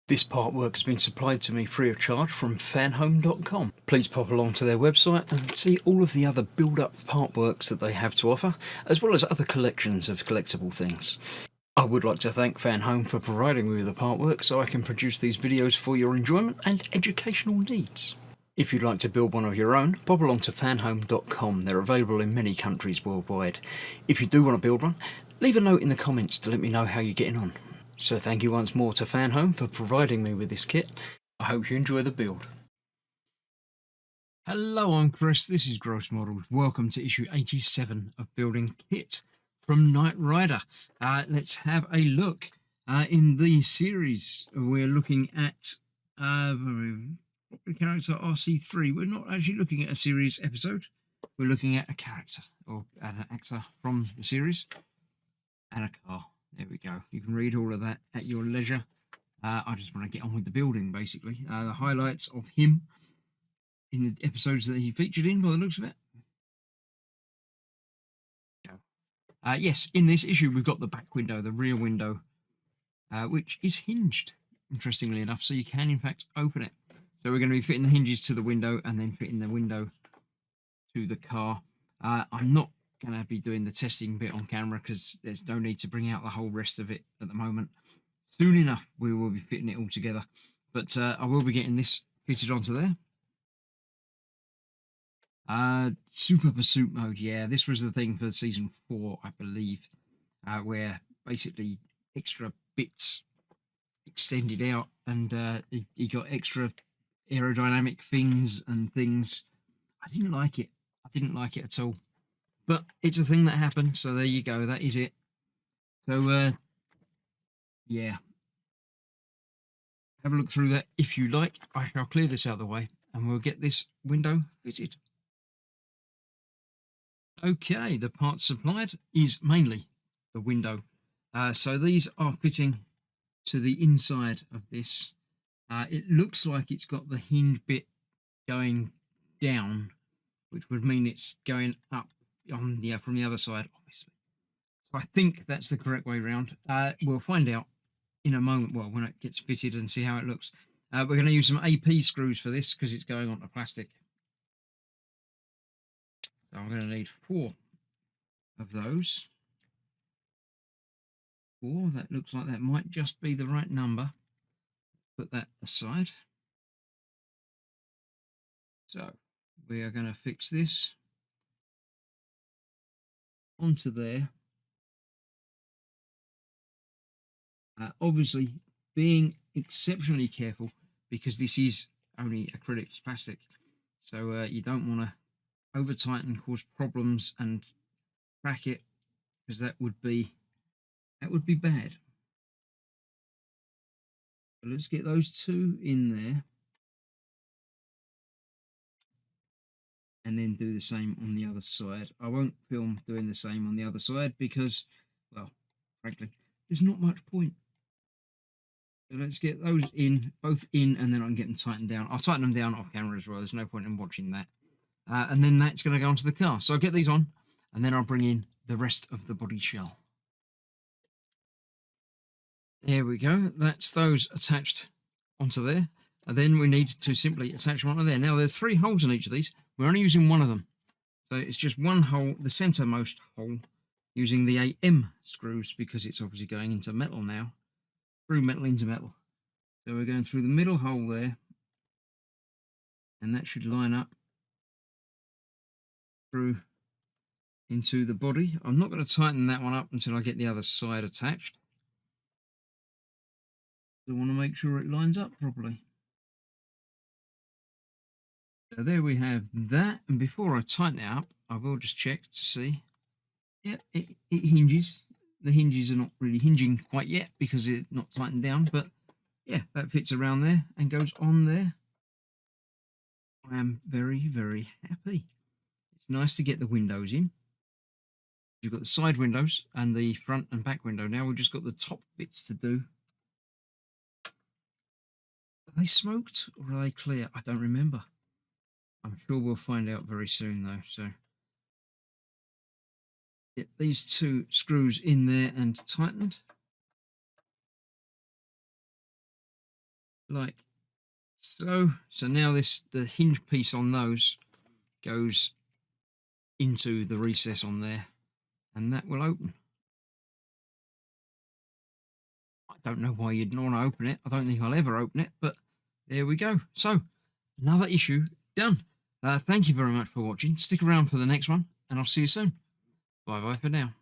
This artwork has been supplied to me free of charge from Fanhome.com. Please pop along to their website and see all of the other build-up artworks that they have to offer, as well as other collections of collectible things. I would like to thank Fanhome for providing me with the artwork so I can produce these videos for your enjoyment and educational needs. If you'd like to build one of your own, pop along to fanhome.com. They're available in many countries worldwide. If you do want to build one, leave a note in the comments to let me know how you're getting on. So thank you once more to Fanhome for providing me with this kit. I hope you enjoy the build. Hello, I'm Chris, this is Gross Models. Welcome to issue 87 of Building Kitt from Knight Rider. Let's have a look. In the series, we're looking at the character RC3. We're not actually looking at a series episode. We're looking at a character, or an actor from the series, and a car. There we go. You can read all of that at your leisure. I just want to get on with the building, basically. The highlights of him in the episodes that he featured in, by the looks of it. Yes, in this issue, we've got the back window, the rear window, which is hinged, interestingly enough, so you can, in fact, open it. So we're going to be fitting the hinges to the window and then fitting the window to the car. I'm not going to be doing the testing bit on camera because there's no need to bring out the whole rest of it at the moment. Soon enough, we will be fitting it all together. But I will be getting this fitted onto there. Super pursuit mode, yeah, this was the thing for season 4, I believe, where basically extra bits extended out and you got extra aerodynamic fins and things. I didn't like it. I didn't like it at all. But it's a thing that happened, so there you go. That is it. So, yeah. Have a look through that if you like. I shall clear this out of the way and we'll get this window fitted. Okay, the parts supplied is mainly the window. So these are fitting to the inside of this. It looks like it's got the hinge bit going down, which would mean it's going up on the from the other side, obviously. So I think that's the correct way around. We'll find out in a moment, well, when it gets fitted, and see how it looks. We're going to use some AP screws for this because it's going onto plastic. So I'm going to need 4 of those. 4, that looks like that might just be the right number. Put that aside. So we are going to fix this onto there. Obviously being exceptionally careful because this is only acrylic plastic, so you don't want to over tighten, cause problems and crack it, because that would be bad. So let's get those 2 in there and then do the same on the other side. I won't film doing the same on the other side because, well, frankly, there's not much point. So let's get those in, both in, and then I can get them tightened down. I'll tighten them down off camera as well. There's no point in watching that. And then that's going to go onto the car. So I'll get these on, and then I'll bring in the rest of the body shell. There we go. That's those attached onto there. And then we need to simply attach them onto there. Now, there's 3 holes in each of these. We're only using one of them. So it's just one hole, the centermost hole, using the AM screws because it's obviously going into metal now. Through metal into metal. So we're going through the middle hole there. And that should line up through into the body. I'm not going to tighten that one up until I get the other side attached. I want to make sure it lines up properly. So there we have that, and before I tighten it up, I will just check to see. Yeah, it hinges. The hinges are not really hinging quite yet because it's not tightened down, but yeah, that fits around there and goes on there. I am very, very happy. It's nice to get the windows in. You've got the side windows and the front and back window. Now we've just got the top bits to do. Are they smoked or are they clear? I don't remember. I'm sure we'll find out very soon though. So get these 2 screws in there and tightened. like so. So now the hinge piece on those goes into the recess on there, and that will open. I don't know why you'd not want to open it. I don't think I'll ever open it, but there we go. So another issue done. Thank you very much for watching. Stick around for the next one, and I'll see you soon. Bye bye for now.